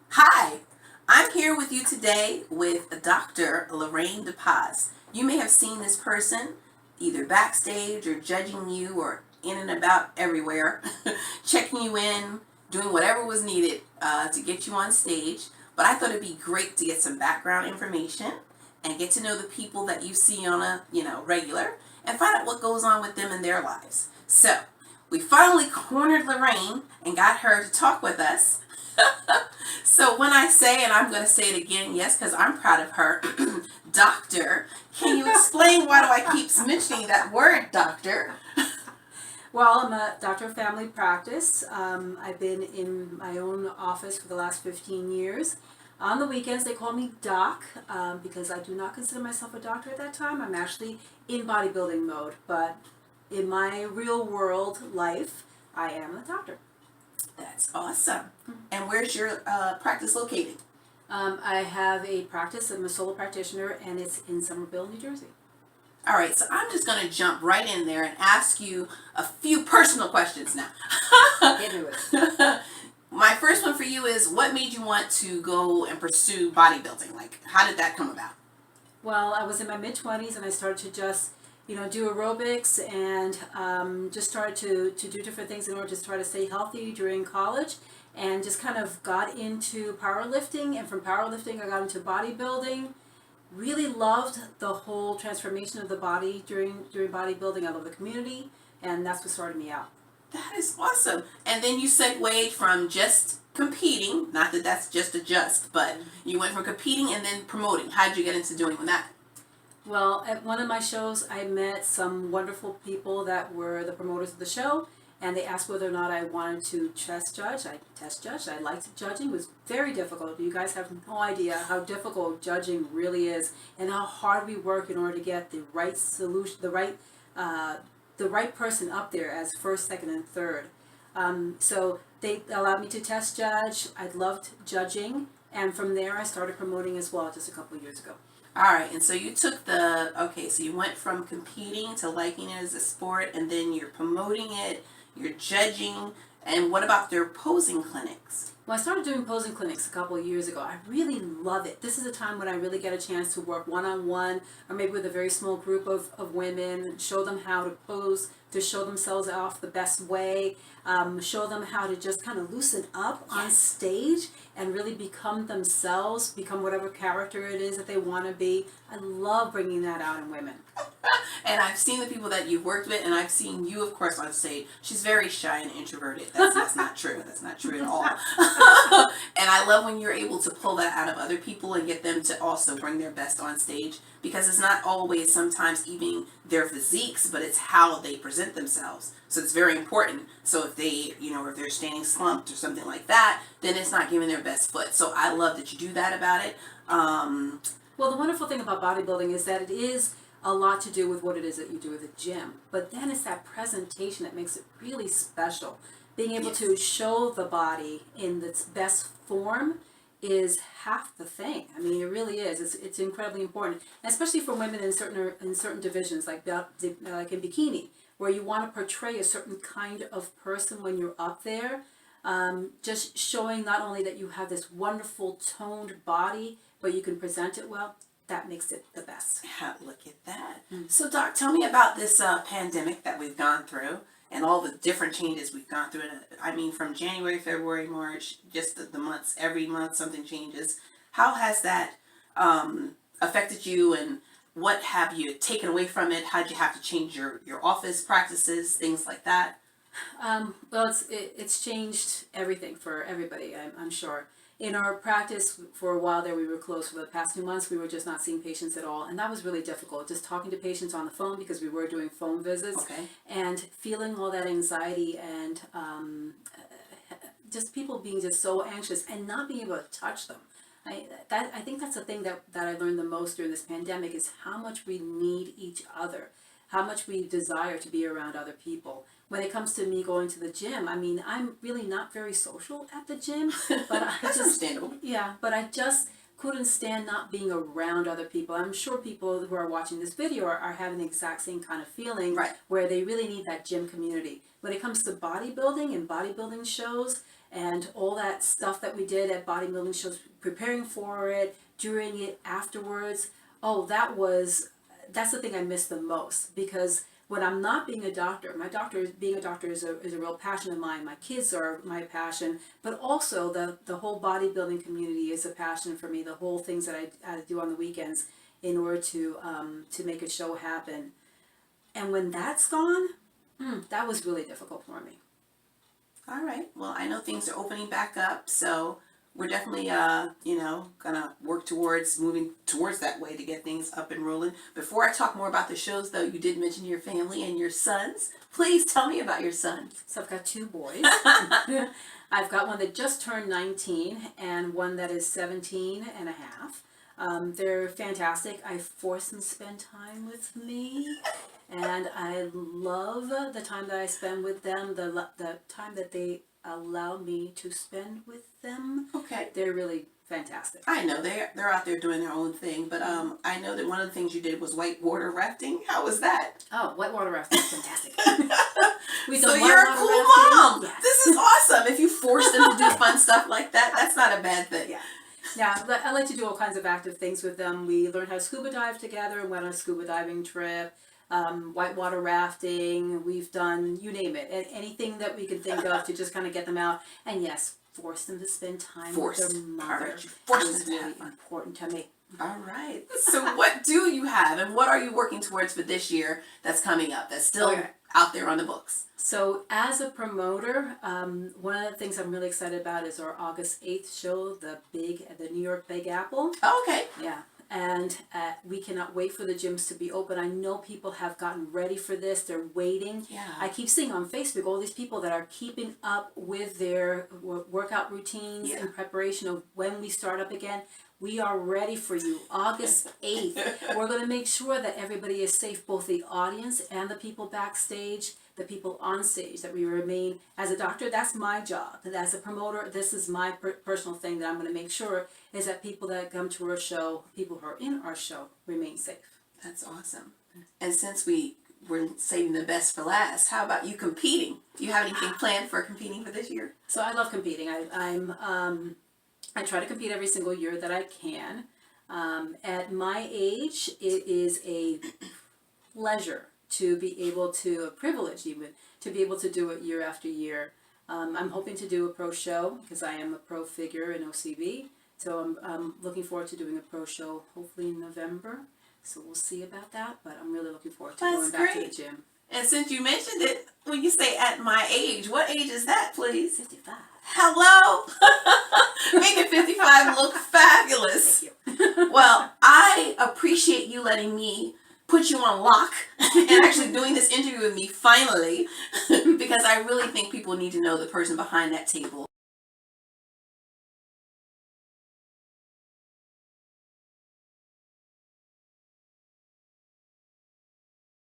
Hi, I'm here with you today with Dr. Lorraine DePass. You may have seen this person either backstage or judging you or in and about everywhere, checking you in, doing whatever was needed to get you on stage. But I thought it'd be great to get some background information and get to know the people that you see on a regular and find out what goes on with them in their lives. So we finally cornered Lorraine and got her to talk with us. So when I say, and I'm going to say it again, yes, because I'm proud of her, doctor, can you explain why do I keep mentioning that word, doctor? Well, I'm a doctor of family practice. I've been in my own office for the last 15 years. On the weekends, they call me doc because I do not consider myself a doctor at that time. I'm actually in bodybuilding mode, but in my real world life, I am a doctor. That's awesome. And where's your practice located? I have a practice. I'm a solo practitioner, and it's in Somerville, New Jersey. All right, so I'm just going to jump right in there and ask you a few personal questions now. Get into it. My first one for you is, what made you want to go and pursue bodybuilding? Like, how did that come about? Well, I was in my mid-20s, and I started to just do aerobics and just started to do different things in order to try to stay healthy during college, and just kind of got into powerlifting, and from powerlifting I got into bodybuilding. Really loved the whole transformation of the body during bodybuilding. I love the community, and that's what started me out. That is awesome. And then you segued from just competing, not that that's just a but you went from competing and then promoting. How did you get into doing that? Well, at one of my shows, I met some wonderful people that were the promoters of the show, and they asked whether or not I wanted to test judge. I test judged. I liked judging. It was very difficult. You guys have no idea how difficult judging really is, and how hard we work in order to get the right solution, the right person up there as first, second, and third. So they allowed me to test judge. I loved judging, and from there I started promoting as well just a couple of years ago. All right, and so you took so you went from competing to liking it as a sport, and then you're promoting it, you're judging, and what about their posing clinics? Well, I started doing posing clinics a couple of years ago. I really love it. This is a time when I really get a chance to work one-on-one, or maybe with a very small group of women, show them how to pose, to show themselves off the best way, show them how to just kind of loosen up on stage and really become themselves, become whatever character it is that they want to be. I love bringing that out in women. And I've seen the people that you've worked with, and I've seen you, of course, on stage. She's very shy and introverted. That's not true. That's not true at all. And I love when you're able to pull that out of other people and get them to also bring their best on stage, because it's not always sometimes even their physiques, but it's how they present themselves. So it's very important. So if they, if they're standing slumped or something like that, then it's not giving their best foot. So I love that you do that about it. Well, the wonderful thing about bodybuilding is that it is a lot to do with what it is that you do at the gym. But then it's that presentation that makes it really special. Being able to show the body in its best form is half the thing. I mean, it really is. It's incredibly important, and especially for women in certain divisions, like in bikini, where you want to portray a certain kind of person when you're up there. Just showing not only that you have this wonderful toned body, but you can present it well. That makes it the best. Look at that. So, Doc, tell me about this pandemic that we've gone through and all the different changes we've gone through. I mean, from January, February, March, just the months, every month something changes. How has that affected you, and what have you taken away from it? How did you have to change your office practices, things like that? Well, it's changed everything for everybody, I'm sure. In our practice, for a while there, we were closed for the past 2 months. We were just not seeing patients at all, and that was really difficult. Just talking to patients on the phone, because we were doing phone visits, and feeling all that anxiety and just people being just so anxious and not being able to touch them. I think that's the thing that I learned the most during this pandemic, is how much we need each other, how much we desire to be around other people. When it comes to me going to the gym, I mean, I'm really not very social at the gym, but I That's understandable. Yeah, but I just couldn't stand not being around other people. I'm sure people who are watching this video are having the exact same kind of feeling, Right. where they really need that gym community. When it comes to bodybuilding and bodybuilding shows and all that stuff that we did at bodybuilding shows, preparing for it, during it, afterwards, that's the thing I miss the most, because when I'm not being a doctor, being a doctor is a real passion of mine. My kids are my passion, but also the whole bodybuilding community is a passion for me. The whole things that I do on the weekends in order to make a show happen. And when that's gone, that was really difficult for me. All right. Well, I know things are opening back up, so we're definitely, gonna work towards moving towards that way to get things up and rolling. Before I talk more about the shows, though, you did mention your family and your sons. Please tell me about your sons. So I've got 2 boys. I've got one that just turned 19 and one that is 17 and a half. They're fantastic. I force them to spend time with me, and I love the time that I spend with them, the time that they allow me to spend with them. Okay. They're really fantastic. I know they're out there doing their own thing, but I know that one of the things you did was whitewater rafting. How was that? Oh, whitewater rafting is fantastic. So you're a cool mom. Yes. This is awesome. If you force them to do fun stuff like that, that's not a bad thing. Yeah, but I like to do all kinds of active things with them. We learned how to scuba dive together and went on a scuba diving trip. Whitewater rafting, we've done, you name it, anything that we can think of to just kind of get them out. And yes, force them to spend time with their mother. Force is really important to me. All right. So what do you have, and what are you working towards for this year that's coming up, that's still out there on the books? So as a promoter, one of the things I'm really excited about is our August 8th show, the New York Big Apple. Oh, okay. Yeah. And we cannot wait for the gyms to be open. I know people have gotten ready for this. They're waiting. Yeah. I keep seeing on Facebook all these people that are keeping up with their workout routines in preparation of when we start up again. We are ready for you. August 8th. We're going to make sure that everybody is safe, both the audience and the people backstage, the people on stage, that we remain. As a doctor, that's my job. As a promoter, this is my personal thing that I'm going to make sure is that people that come to our show, people who are in our show, remain safe. That's awesome. And since we're saving the best for last, how about you competing? Do you have anything planned for competing for this year? So I love competing. I try to compete every single year that I can. At my age, it is a pleasure to be able to, a privilege even, to be able to do it year after year. I'm hoping to do a pro show because I am a pro figure in OCB. So I'm looking forward to doing a pro show hopefully in November. So we'll see about that, but I'm really looking forward to going back to the gym. And since you mentioned it, when you say at my age, what age is that, please? 55. Hello? Making 55 look fabulous. Thank you. Well, I appreciate you letting me put you on lock and actually doing this interview with me finally, because I really think people need to know the person behind that table.